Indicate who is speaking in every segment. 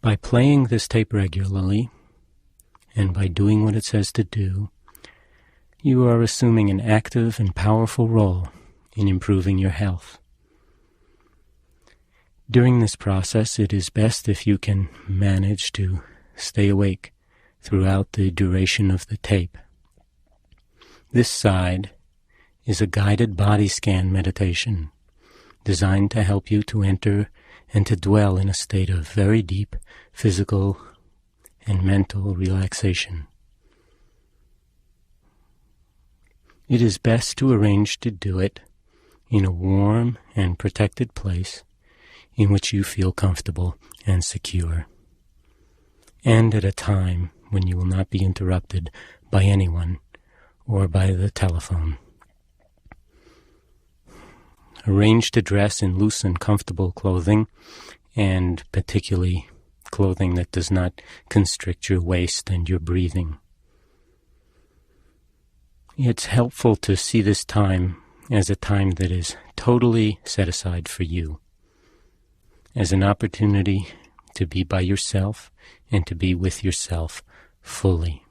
Speaker 1: By playing this tape regularly, and by doing what it says to do, you are assuming an active and powerful role in improving your health. During this process, it is best if you can manage to stay awake throughout the duration of the tape. This side is a guided body scan meditation designed to help you to enter and to dwell in a state of very deep physical and mental relaxation. It is best to arrange to do it in a warm and protected place in which you feel comfortable and secure, and at a time when you will not be interrupted by anyone or by the telephone. Arrange to dress in loose and comfortable clothing, and particularly clothing that does not constrict your waist and your breathing. It's helpful to see this time as a time that is totally set aside for you, as an opportunity to be by yourself and to be with yourself fully.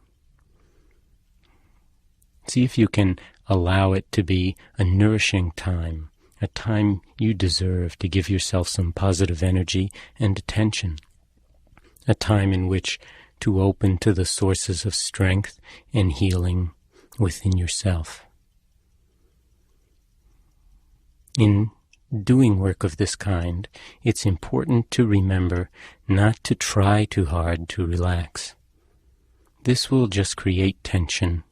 Speaker 1: See if you can allow it to be a nourishing time, a time you deserve to give yourself some positive energy and attention, a time in which to open to the sources of strength and healing within yourself. In doing work of this kind, it's important to remember not to try too hard to relax. This will just create tension.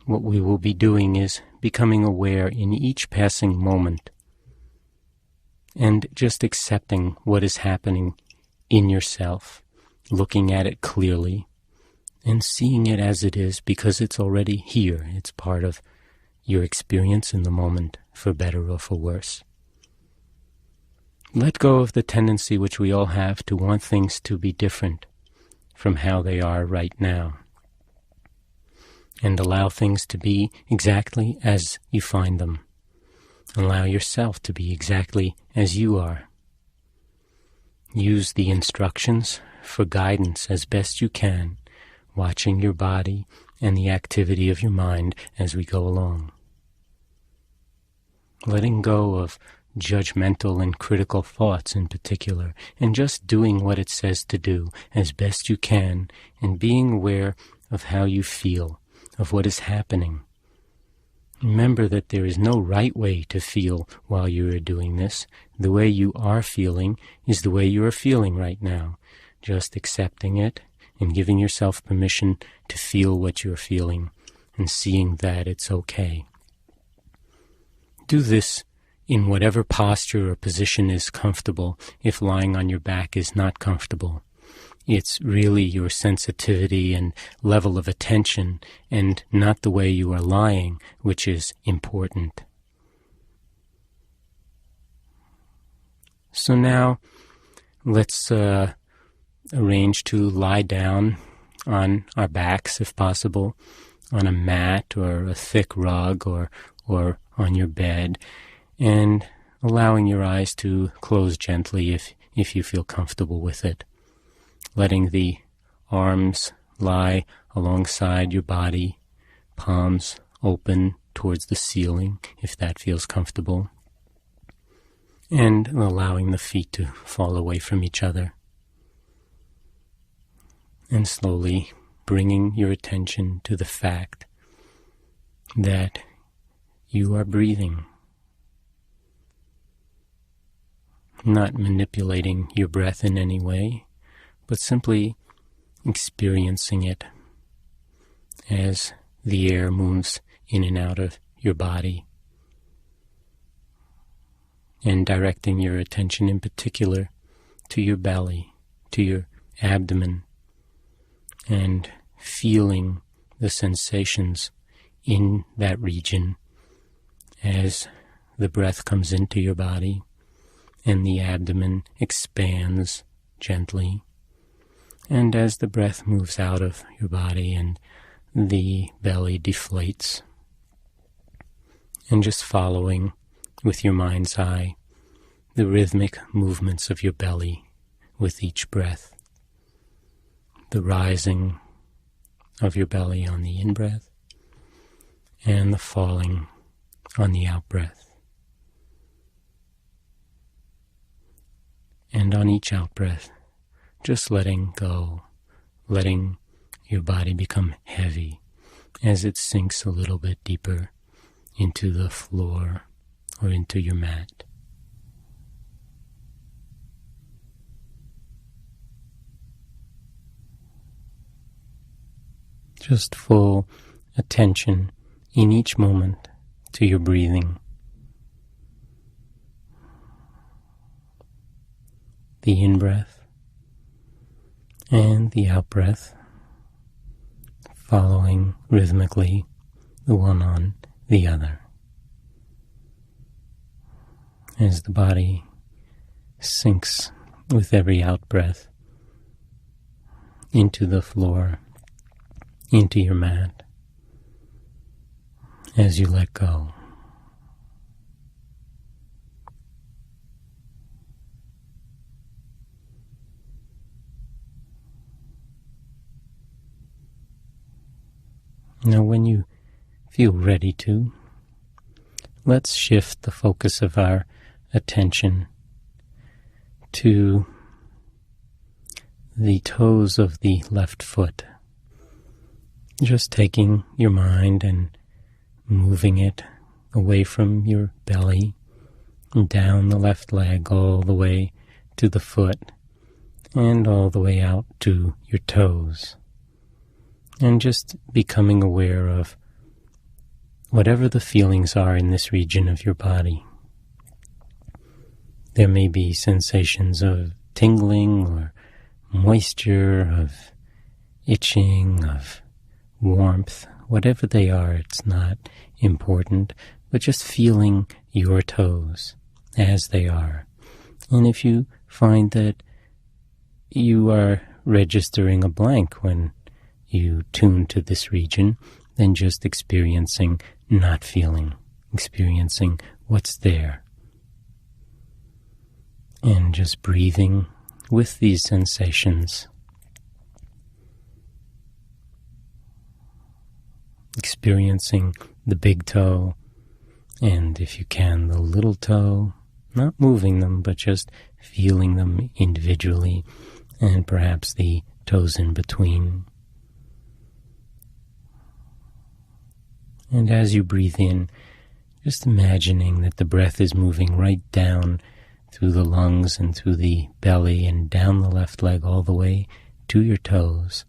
Speaker 1: What we will be doing is becoming aware in each passing moment and just accepting what is happening in yourself, looking at it clearly and seeing it as it is because it's already here. It's part of your experience in the moment, for better or for worse. Let go of the tendency which we all have to want things to be different from how they are right now, and allow things to be exactly as you find them. Allow yourself to be exactly as you are. Use the instructions for guidance as best you can, watching your body and the activity of your mind as we go along. Letting go of judgmental and critical thoughts in particular, and just doing what it says to do as best you can, and being aware of how you feel, of what is happening. Remember that there is no right way to feel while you are doing this. The way you are feeling is the way you are feeling right now. Just accepting it and giving yourself permission to feel what you're feeling and seeing that it's okay. Do this in whatever posture or position is comfortable if lying on your back is not comfortable. It's really your sensitivity and level of attention and not the way you are lying which is important. So now let's arrange to lie down on our backs if possible, on a mat or a thick rug or on your bed, and allowing your eyes to close gently if you feel comfortable with it. Letting the arms lie alongside your body, palms open towards the ceiling if that feels comfortable, and allowing the feet to fall away from each other. And slowly bringing your attention to the fact that you are breathing, not manipulating your breath in any way, but simply experiencing it as the air moves in and out of your body, and directing your attention in particular to your belly, to your abdomen, and feeling the sensations in that region as the breath comes into your body and the abdomen expands gently, and as the breath moves out of your body and the belly deflates, and just following with your mind's eye the rhythmic movements of your belly with each breath. The rising of your belly on the in-breath and the falling on the out-breath. And on each out-breath, just letting go, letting your body become heavy as it sinks a little bit deeper into the floor or into your mat. Just full attention in each moment to your breathing. The in-breath and the out-breath, following rhythmically the one on the other. As the body sinks with every out-breath into the floor, into your mat, as you let go. Now, when you feel ready to, let's shift the focus of our attention to the toes of the left foot. Just taking your mind and moving it away from your belly, down the left leg all the way to the foot, and all the way out to your toes. And just becoming aware of whatever the feelings are in this region of your body. There may be sensations of tingling or moisture, of itching, of warmth. Whatever they are, it's not important, but just feeling your toes as they are. And if you find that you are registering a blank when you tune to this region, then just experiencing, not feeling, experiencing what's there. And just breathing with these sensations. Experiencing the big toe, and if you can, the little toe, not moving them, but just feeling them individually, and perhaps the toes in between. And as you breathe in, just imagining that the breath is moving right down through the lungs and through the belly and down the left leg all the way to your toes.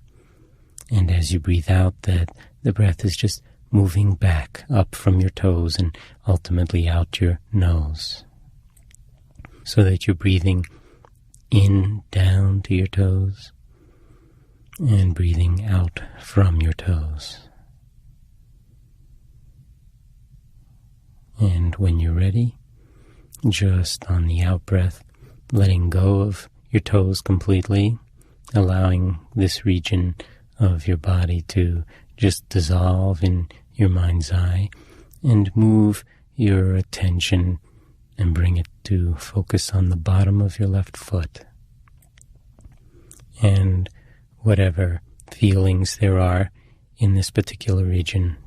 Speaker 1: And as you breathe out, that the breath is just moving back up from your toes and ultimately out your nose. So that you're breathing in down to your toes and breathing out from your toes. And when you're ready, just on the out-breath, letting go of your toes completely, allowing this region of your body to just dissolve in your mind's eye, and move your attention and bring it to focus on the bottom of your left foot. And whatever feelings there are in this particular region,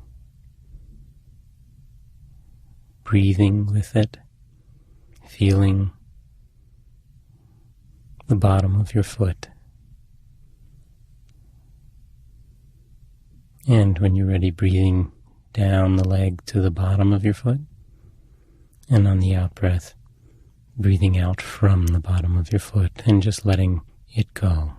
Speaker 1: breathing with it, feeling the bottom of your foot. And when you're ready, breathing down the leg to the bottom of your foot. And on the out-breath, breathing out from the bottom of your foot and just letting it go.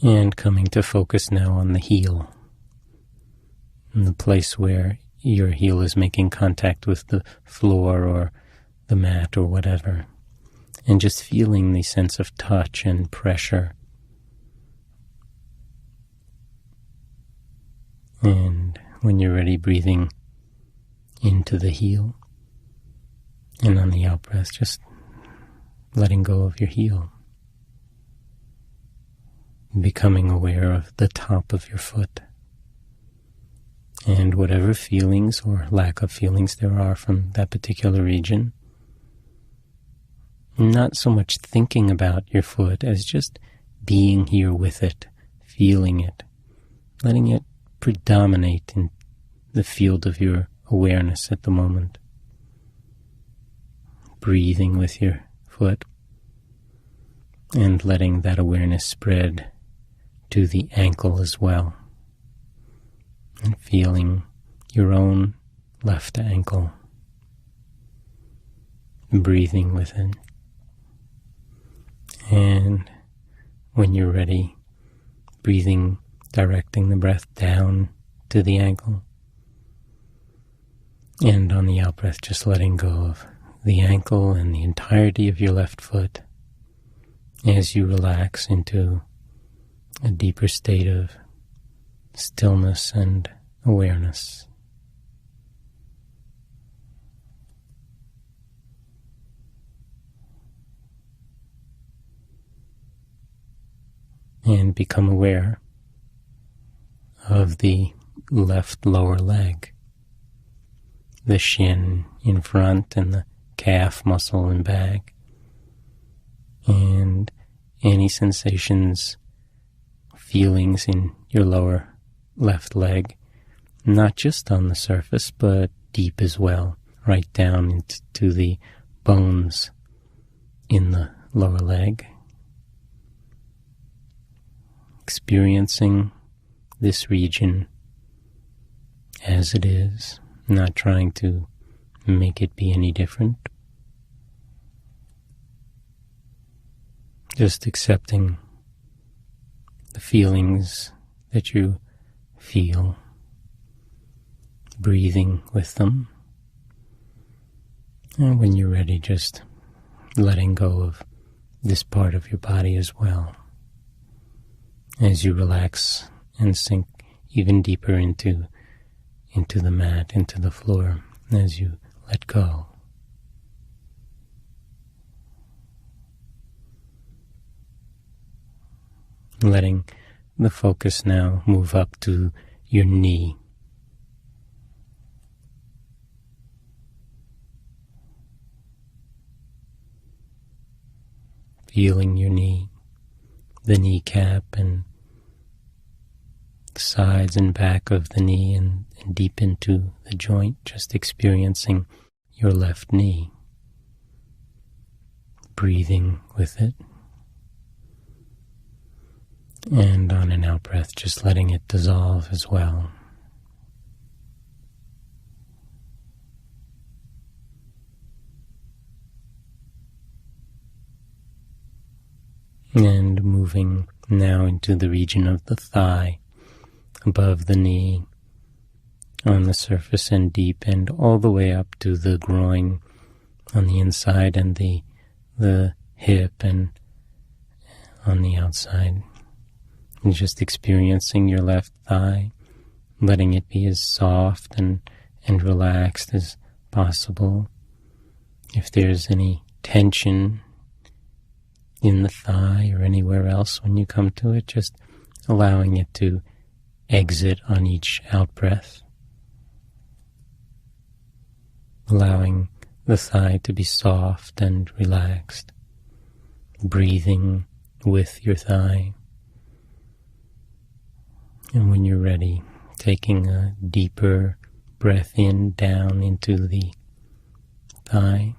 Speaker 1: And coming to focus now on the heel, in the place where your heel is making contact with the floor or the mat or whatever, and just feeling the sense of touch and pressure. And when you're ready, breathing into the heel, and on the out-breath, just letting go of your heel. Becoming aware of the top of your foot And whatever feelings or lack of feelings there are from that particular region, not so much thinking about your foot as just being here with it, feeling it, letting it predominate in the field of your awareness at the moment. Breathing with your foot and letting that awareness spread to the ankle as well. And feeling your own left ankle. Breathing with it. And when you're ready, directing the breath down to the ankle. And on the out-breath, just letting go of the ankle and the entirety of your left foot as you relax into a deeper state of stillness and awareness. And become aware of the left lower leg, the shin in front and the calf muscle and back, and any sensations, feelings in your lower left leg, not just on the surface, but deep as well, right down into the bones in the lower leg. Experiencing this region as it is, not trying to make it be any different. Just accepting the feelings that you feel, breathing with them. And when you're ready, just letting go of this part of your body as well, as you relax and sink even deeper into the mat, into the floor, as you let go. Letting the focus now move up to your knee. Feeling your knee, the kneecap and the sides and back of the knee and deep into the joint, just experiencing your left knee. Breathing with it. And on an out-breath, just letting it dissolve as well. And moving now into the region of the thigh, above the knee, on the surface and deep, and all the way up to the groin on the inside and the hip and on the outside. And just experiencing your left thigh, letting it be as soft and relaxed as possible. If there's any tension in the thigh or anywhere else when you come to it, just allowing it to exit on each out-breath. Allowing the thigh to be soft and relaxed. Breathing with your thigh. And when you're ready, taking a deeper breath in, down into the thigh.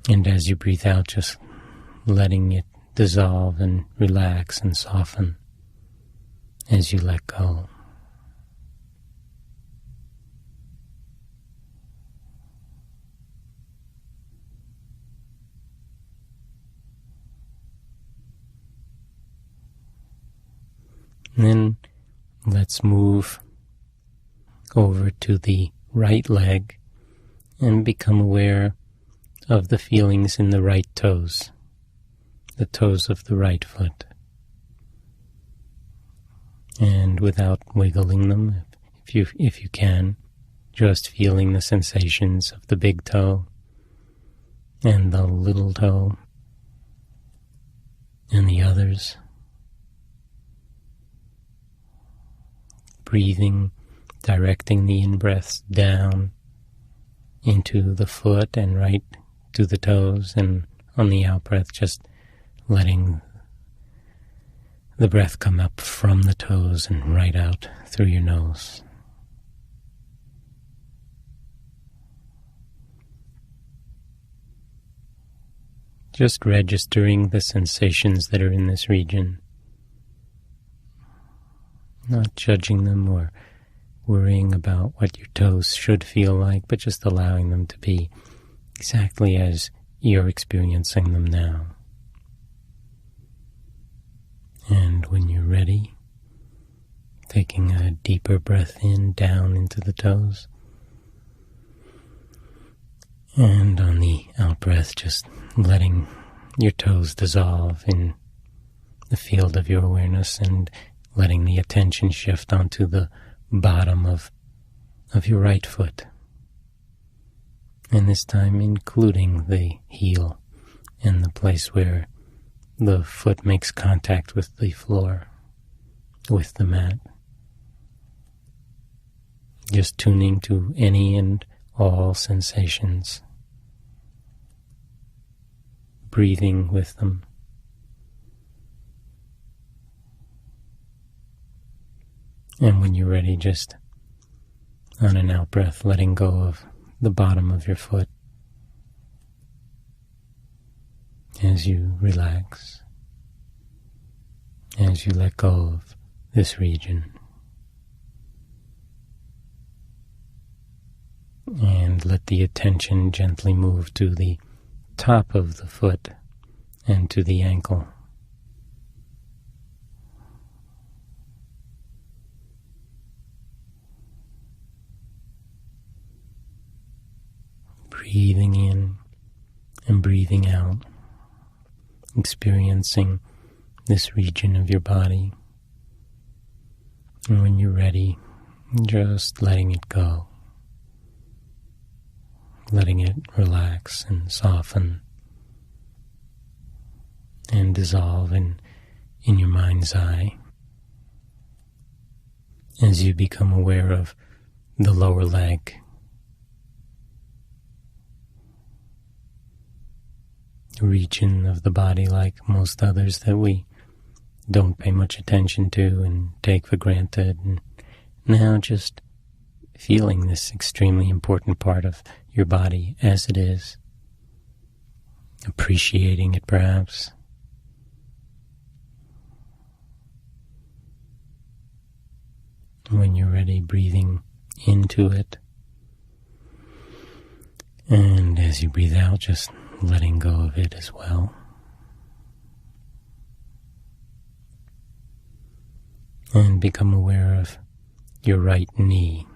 Speaker 1: And as you breathe out, just letting it dissolve and relax and soften as you let go. And then let's move over to the right leg and become aware of the feelings in the right toes, the toes of the right foot. And without wiggling them, if you can, just feeling the sensations of the big toe and the little toe and the others. Breathing directing the in-breaths down into the foot and right to the toes, and on the out-breath just letting the breath come up from the toes and right out through your nose. Just registering the sensations that are in this region, not judging them or worrying about what your toes should feel like, but just allowing them to be exactly as you're experiencing them now. And when you're ready, taking a deeper breath in, down into the toes. And on the out-breath, just letting your toes dissolve in the field of your awareness and letting the attention shift onto the bottom of your right foot. And this time including the heel and the place where the foot makes contact with the floor, with the mat. Just tuning to any and all sensations, breathing with them. And when you're ready, just on an out-breath, letting go of the bottom of your foot as you relax, as you let go of this region. And let the attention gently move to the top of the foot and to the ankle. Breathing in and breathing out, experiencing this region of your body. And when you're ready, just letting it go. Letting it relax and soften and dissolve in your mind's eye as you become aware of the lower leg, region of the body like most others that we don't pay much attention to and take for granted. And now just feeling this extremely important part of your body as it is, appreciating it perhaps. When you're ready, breathing into it. And as you breathe out, just letting go of it as well. And become aware of your right knee.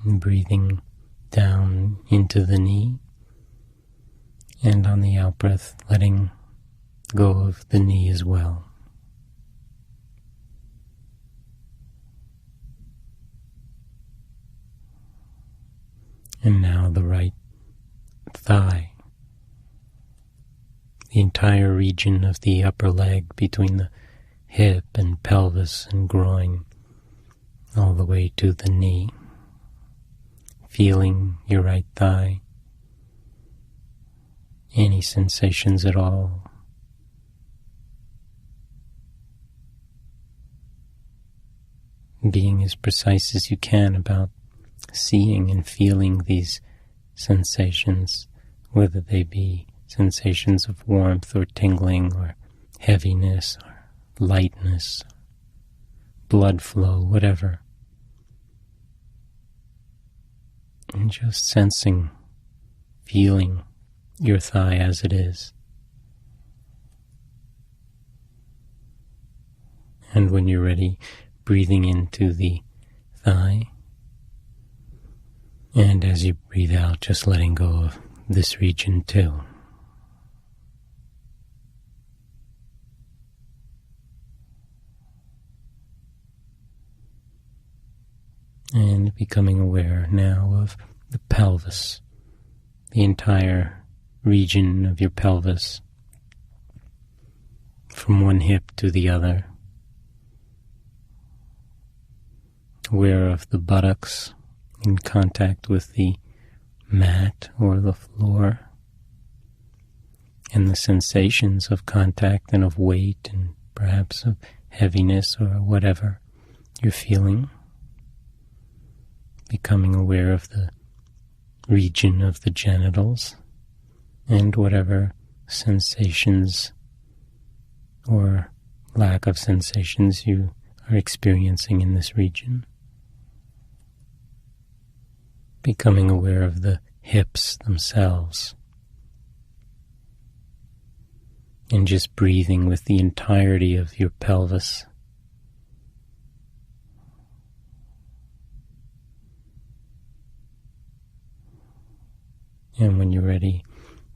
Speaker 1: And breathing down into the knee, and on the out-breath, letting go of the knee as well. And now the right thigh, the entire region of the upper leg between the hip and pelvis and groin, all the way to the knee. Feeling your right thigh, any sensations at all. Being as precise as you can about seeing and feeling these sensations, whether they be sensations of warmth or tingling or heaviness or lightness, blood flow, whatever. And just sensing, feeling your thigh as it is. And when you're ready, breathing into the thigh. And as you breathe out, just letting go of this region too. And becoming aware now of the pelvis, the entire region of your pelvis, from one hip to the other. Aware of the buttocks in contact with the mat or the floor, and the sensations of contact and of weight and perhaps of heaviness or whatever you're feeling. Becoming aware of the region of the genitals and whatever sensations or lack of sensations you are experiencing in this region. Becoming aware of the hips themselves. And just breathing with the entirety of your pelvis. And when you're ready,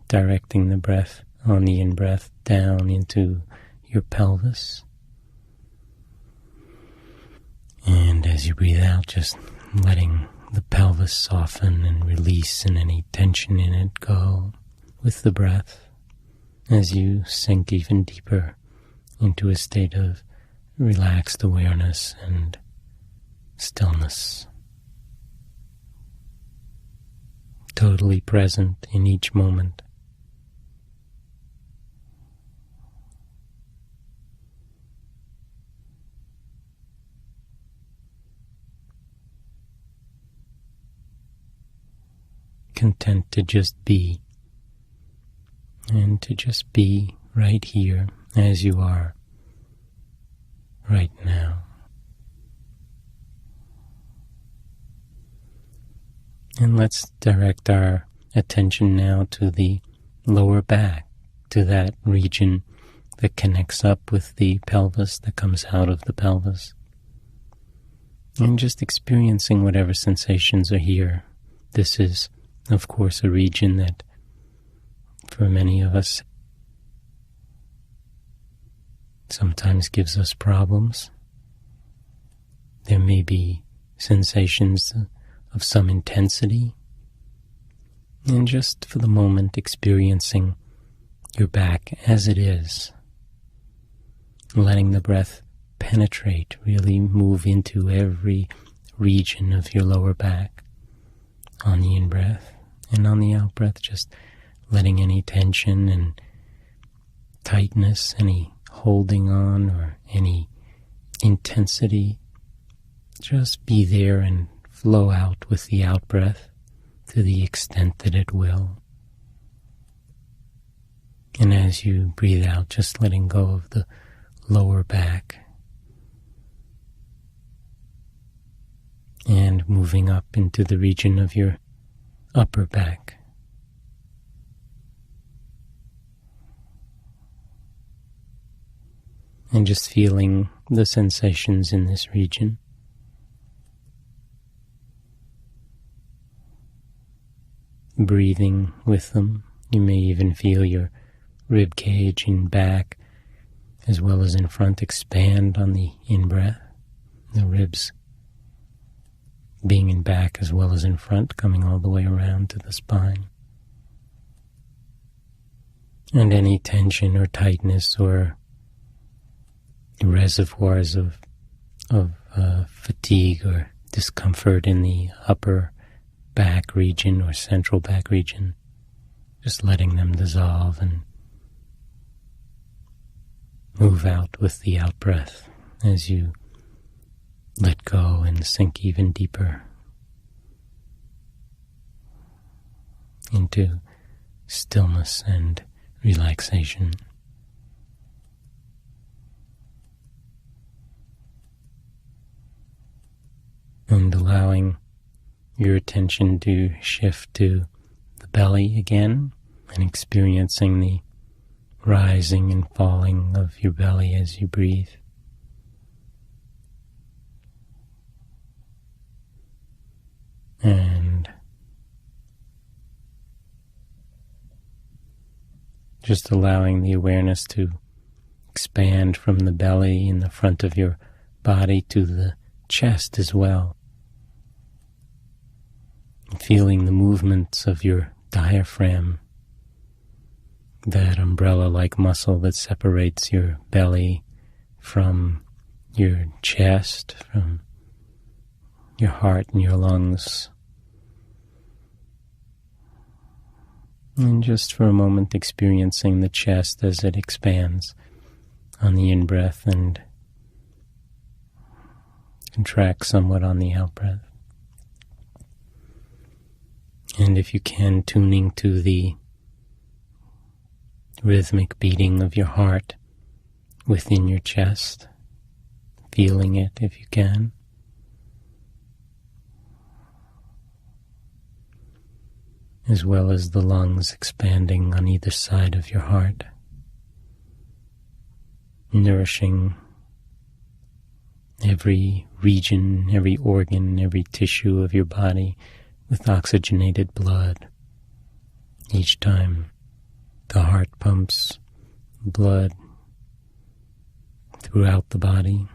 Speaker 1: directing the breath on the in-breath down into your pelvis. And as you breathe out, just letting the pelvis soften and release and any tension in it go with the breath as you sink even deeper into a state of relaxed awareness and stillness. Totally present in each moment. Content to just be, and to just be right here as you are right now. And let's direct our attention now to the lower back, to that region that connects up with the pelvis, that comes out of the pelvis. And just experiencing whatever sensations are here. This is, of course, a region that, for many of us, sometimes gives us problems. There may be sensations of some intensity, and just for the moment experiencing your back as it is, letting the breath penetrate, really move into every region of your lower back on the in-breath, and on the out-breath just letting any tension and tightness, any holding on or any intensity just be there and flow out with the out-breath to the extent that it will. And as you breathe out, just letting go of the lower back and moving up into the region of your upper back. And just feeling the sensations in this region. Breathing with them. You may even feel your rib cage in back as well as in front expand on the in-breath. The ribs being in back as well as in front, coming all the way around to the spine. And any tension or tightness or reservoirs of fatigue or discomfort in the upper back region or central back region, just letting them dissolve and move out with the out-breath as you let go and sink even deeper into stillness and relaxation. And allowing your attention to shift to the belly again and experiencing the rising and falling of your belly as you breathe. And just allowing the awareness to expand from the belly in the front of your body to the chest as well. feeling the movements of your diaphragm, that umbrella-like muscle that separates your belly from your chest, from your heart and your lungs. And just for a moment experiencing the chest as it expands on the in-breath and contracts somewhat on the out-breath. And if you can, tuning to the rhythmic beating of your heart within your chest, feeling it if you can. As well as the lungs expanding on either side of your heart, nourishing every region, every organ, every tissue of your body with oxygenated blood. Each time the heart pumps blood throughout the body.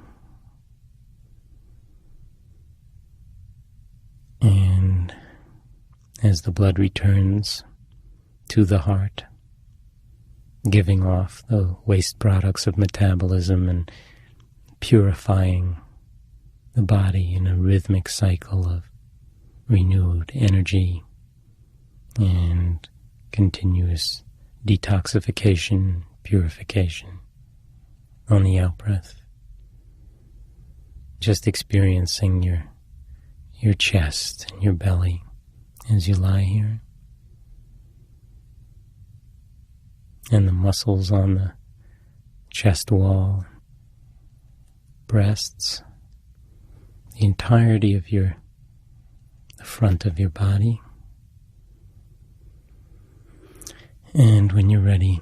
Speaker 1: And as the blood returns to the heart, giving off the waste products of metabolism and purifying the body in a rhythmic cycle of renewed energy and continuous detoxification, purification on the out-breath. Just experiencing your chest and your belly as you lie here. And the muscles on the chest wall, breasts, the entirety of the front of your body. And when you're ready,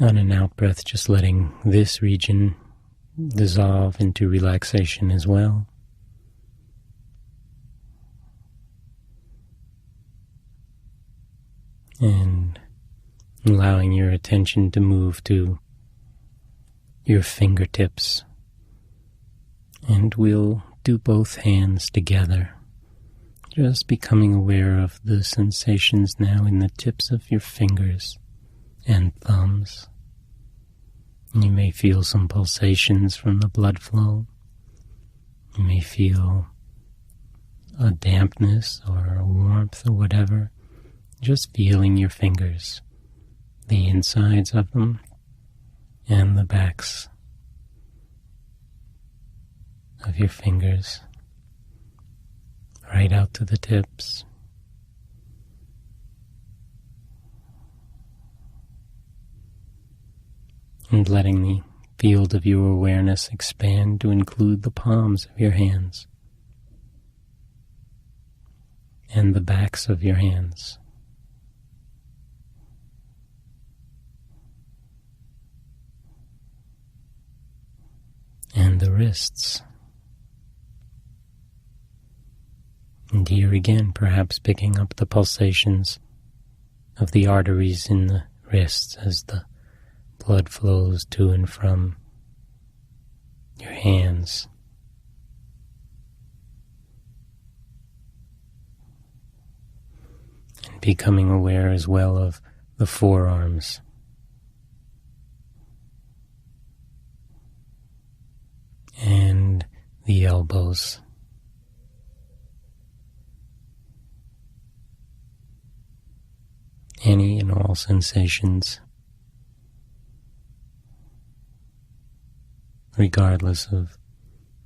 Speaker 1: on an out-breath, just letting this region dissolve into relaxation as well. And allowing your attention to move to your fingertips. And we'll do both hands together. Just becoming aware of the sensations now in the tips of your fingers and thumbs. You may feel some pulsations from the blood flow. You may feel a dampness or a warmth or whatever. Just feeling your fingers, the insides of them and the backs of your fingers, right out to the tips. And letting the field of your awareness expand to include the palms of your hands and the backs of your hands. And the wrists. And here again, perhaps picking up the pulsations of the arteries in the wrists as the blood flows to and from your hands. And becoming aware as well of the forearms. And the elbows. Any and all sensations, regardless of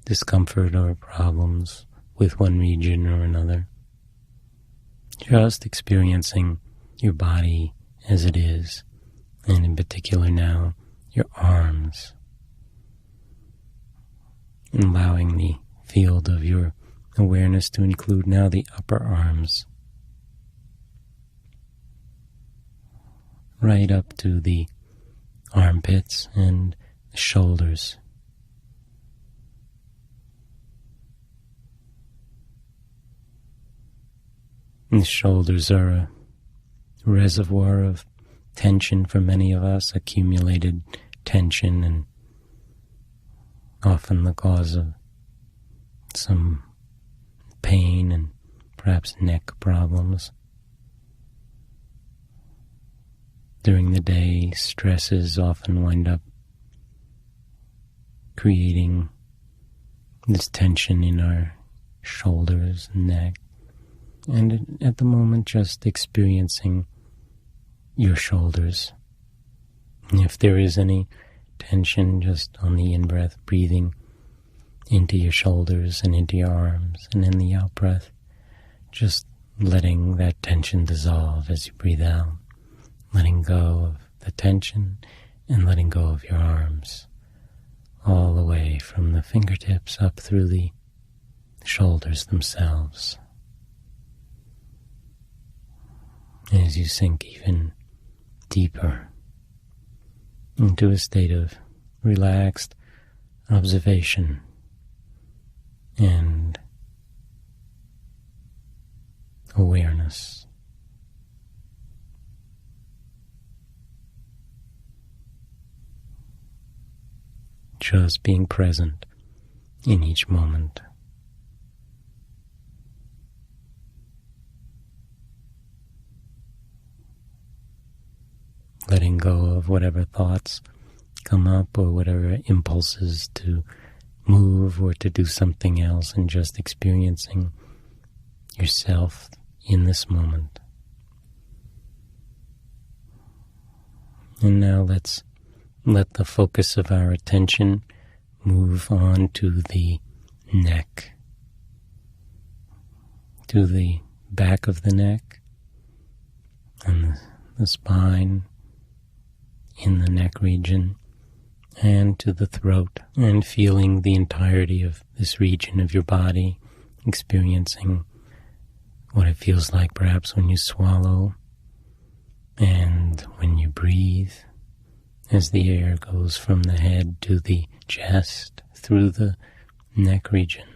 Speaker 1: discomfort or problems with one region or another. Just experiencing your body as it is, and in particular now, your arms. Allowing the field of your awareness to include now the upper arms, right up to the armpits and the shoulders. And the shoulders are a reservoir of tension for many of us, accumulated tension, and often the cause of some pain and perhaps neck problems. During the day, stresses often wind up creating this tension in our shoulders and neck. And at the moment, just experiencing your shoulders. And if there is any tension, just on the in-breath, breathing into your shoulders and into your arms, and in the out-breath, just letting that tension dissolve as you breathe out, letting go of the tension and letting go of your arms, all the way from the fingertips up through the shoulders themselves. As you sink even deeper into a state of relaxed observation and awareness. Just being present in each moment. Letting go of whatever thoughts come up or whatever impulses to move or to do something else, and just experiencing yourself in this moment. And now let's let the focus of our attention move on to the neck, to the back of the neck and the spine in the neck region, and to the throat, and feeling the entirety of this region of your body, experiencing what it feels like perhaps when you swallow and when you breathe, as the air goes from the head to the chest through the neck region.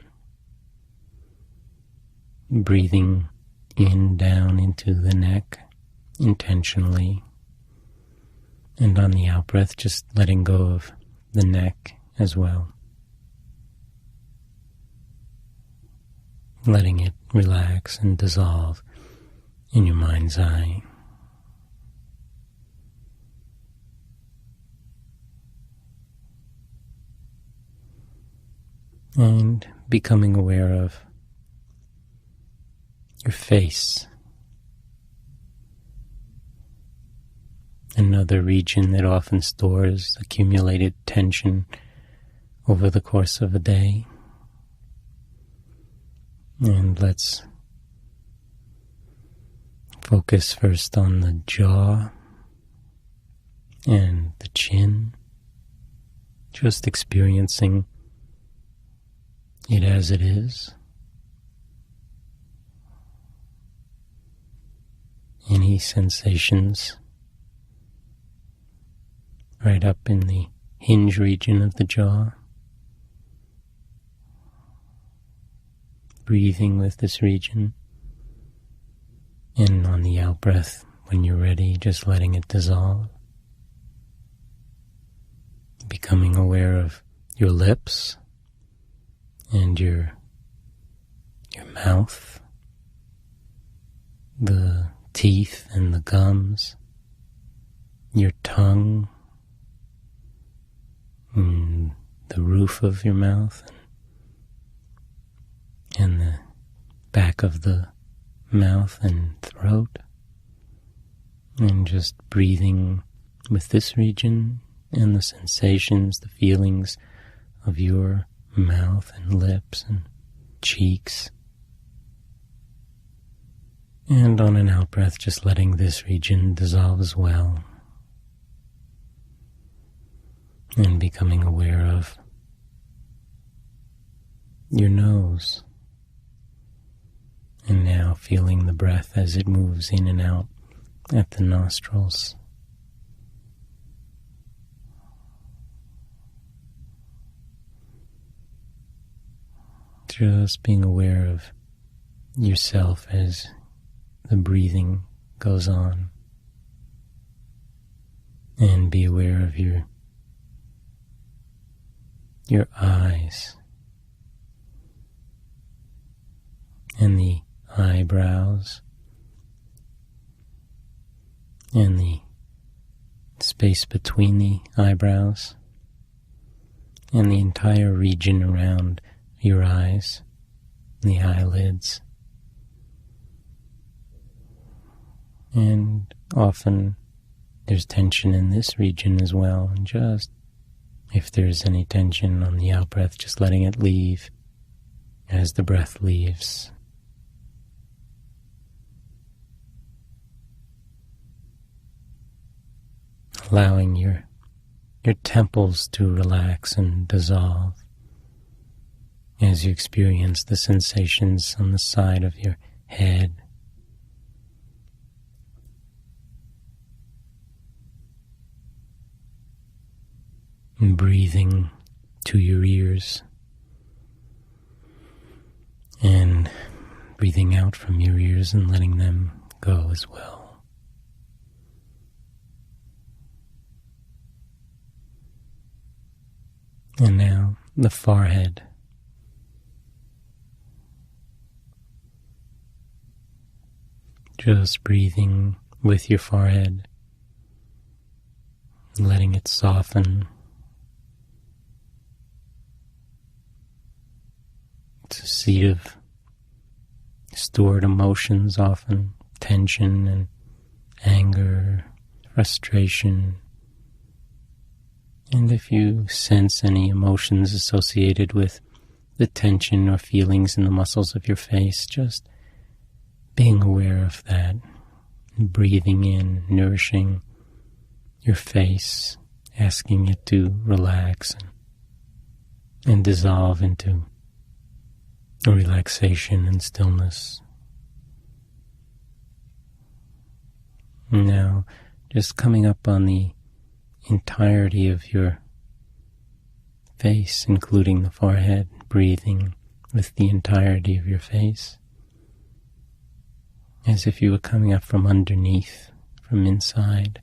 Speaker 1: Breathing in, down into the neck intentionally. And on the out-breath, just letting go of the neck as well. Letting it relax and dissolve in your mind's eye. And becoming aware of your face. Another region that often stores accumulated tension over the course of a day. And let's focus first on the jaw and the chin, just experiencing it as it is. Any sensations right up in the hinge region of the jaw. Breathing with this region. And on the out-breath, when you're ready, just letting it dissolve. Becoming aware of your lips and your mouth, the teeth and the gums, your tongue, and the roof of your mouth, and the back of the mouth and throat, and just breathing with this region and the sensations, the feelings of your mouth and lips and cheeks. And on an out-breath, just letting this region dissolve as well. And becoming aware of your nose. And now feeling the breath as it moves in and out at the nostrils. Just being aware of yourself as the breathing goes on. And be aware of your eyes and the eye eyebrows and the space between the eyebrows and the entire region around your eyes, the eyelids. And often there's tension in this region as well, and just if there's any tension on the out-breath, just letting it leave as the breath leaves. Allowing your temples to relax and dissolve as you experience the sensations on the side of your head. And breathing to your ears and breathing out from your ears and letting them go as well. And now the forehead. Just breathing with your forehead, letting it soften. It's a seat of stored emotions, often tension and anger, frustration. And if you sense any emotions associated with the tension or feelings in the muscles of your face, just being aware of that, breathing in, nourishing your face, asking it to relax and dissolve into relaxation and stillness. Now, just coming up on the entirety of your face, including the forehead, breathing with the entirety of your face, as if you were coming up from underneath, from inside,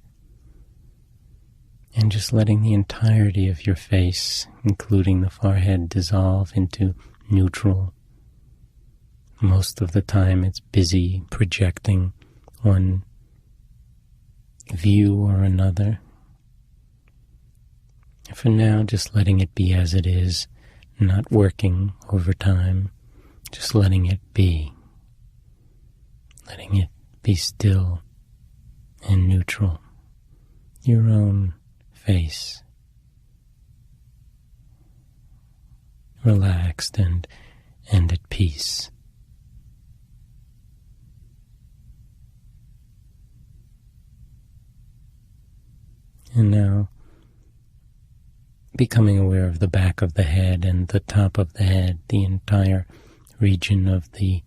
Speaker 1: and just letting the entirety of your face, including the forehead, dissolve into neutral. Most of the time it's busy projecting one view or another. For now, just letting it be as it is, not working over time, just letting it be. Letting it be still and neutral. Your own face. Relaxed and at peace. And now, becoming aware of the back of the head and the top of the head, the entire region of the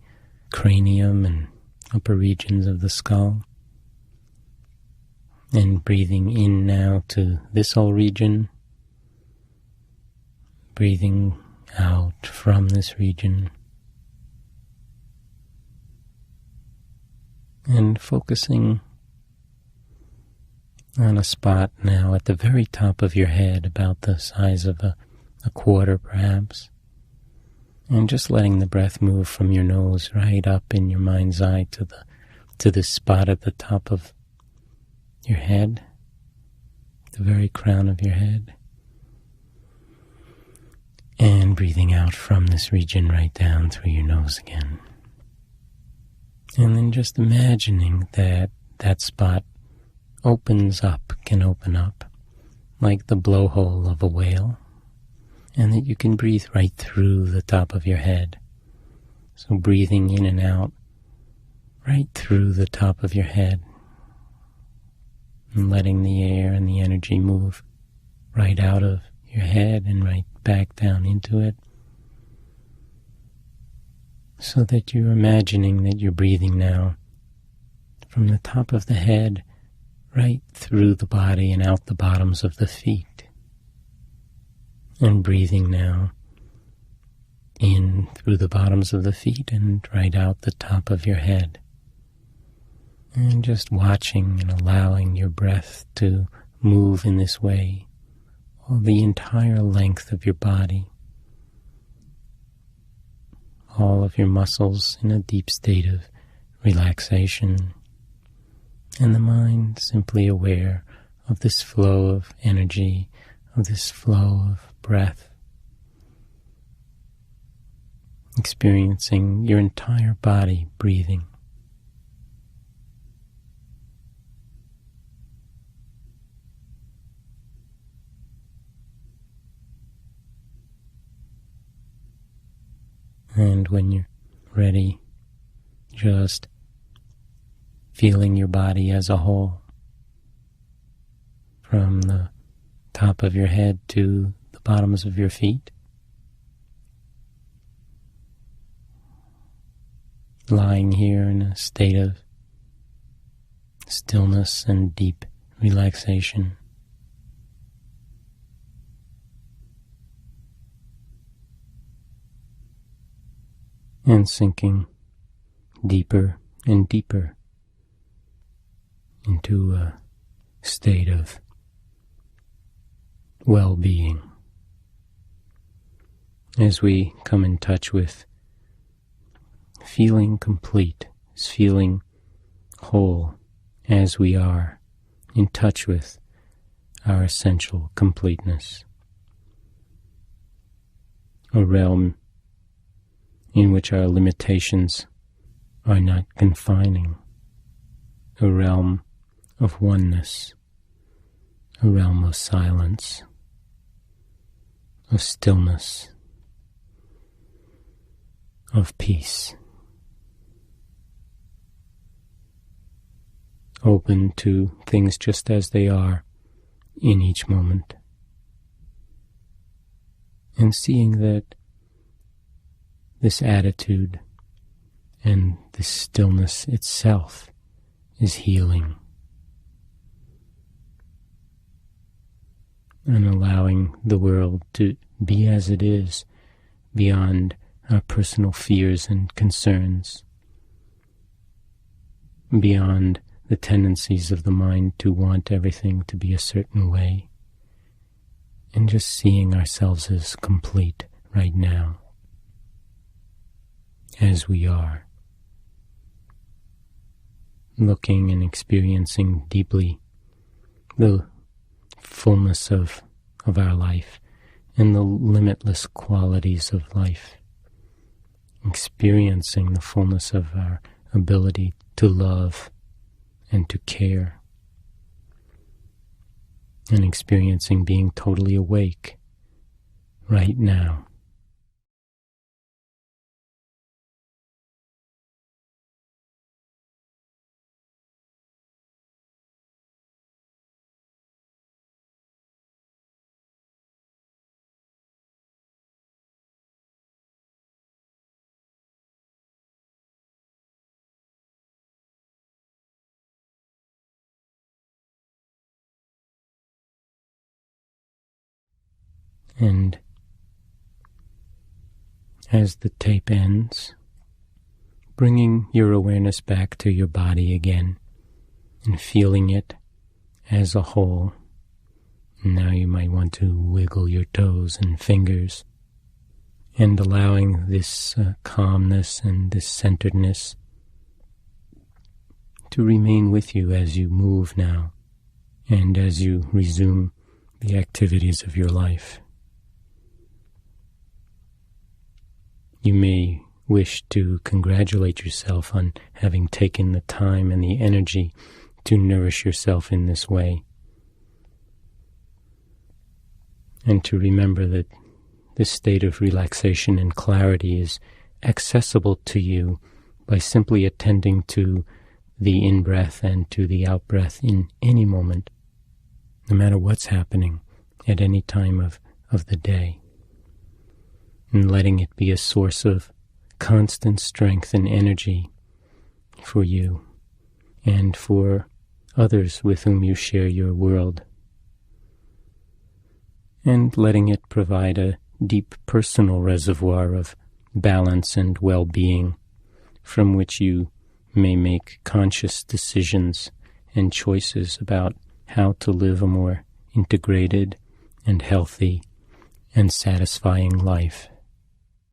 Speaker 1: cranium and upper regions of the skull. And breathing in now to this whole region. Breathing out from this region. And focusing on a spot now at the very top of your head, about the size of a quarter perhaps, and just letting the breath move from your nose right up in your mind's eye to the spot at the top of your head, the very crown of your head, and breathing out from this region right down through your nose again. And then just imagining that spot can open up like the blowhole of a whale, and that you can breathe right through the top of your head. So breathing in and out right through the top of your head, and letting the air and the energy move right out of your head and right back down into it, so that you're imagining that you're breathing now from the top of the head right through the body and out the bottoms of the feet. And breathing now in through the bottoms of the feet and right out the top of your head. And just watching and allowing your breath to move in this way, all the entire length of your body, all of your muscles in a deep state of relaxation, and the mind simply aware of this flow of energy, of this flow of breath, experiencing your entire body breathing. And when you're ready, just feeling your body as a whole, from the top of your head to the bottoms of your feet, lying here in a state of stillness and deep relaxation. And sinking deeper and deeper into a state of well-being as we come in touch with feeling complete, feeling whole as we are in touch with our essential completeness, a realm in which our limitations are not confining, a realm of oneness, a realm of silence, of stillness, of peace, open to things just as they are in each moment, and seeing that this attitude and this stillness itself is healing, and allowing the world to be as it is beyond our personal fears and concerns, beyond the tendencies of the mind to want everything to be a certain way, and just seeing ourselves as complete right now, as we are, looking and experiencing deeply the fullness of our life and the limitless qualities of life, experiencing the fullness of our ability to love and to care, and experiencing being totally awake right now. And as the tape ends, bringing your awareness back to your body again and feeling it as a whole. Now you might want to wiggle your toes and fingers, and allowing this calmness and this centeredness to remain with you as you move now and as you resume the activities of your life. You may wish to congratulate yourself on having taken the time and the energy to nourish yourself in this way, and to remember that this state of relaxation and clarity is accessible to you by simply attending to the in-breath and to the out-breath in any moment, no matter what's happening at any time of the day, and letting it be a source of constant strength and energy for you and for others with whom you share your world, and letting it provide a deep personal reservoir of balance and well-being from which you may make conscious decisions and choices about how to live a more integrated and healthy and satisfying life.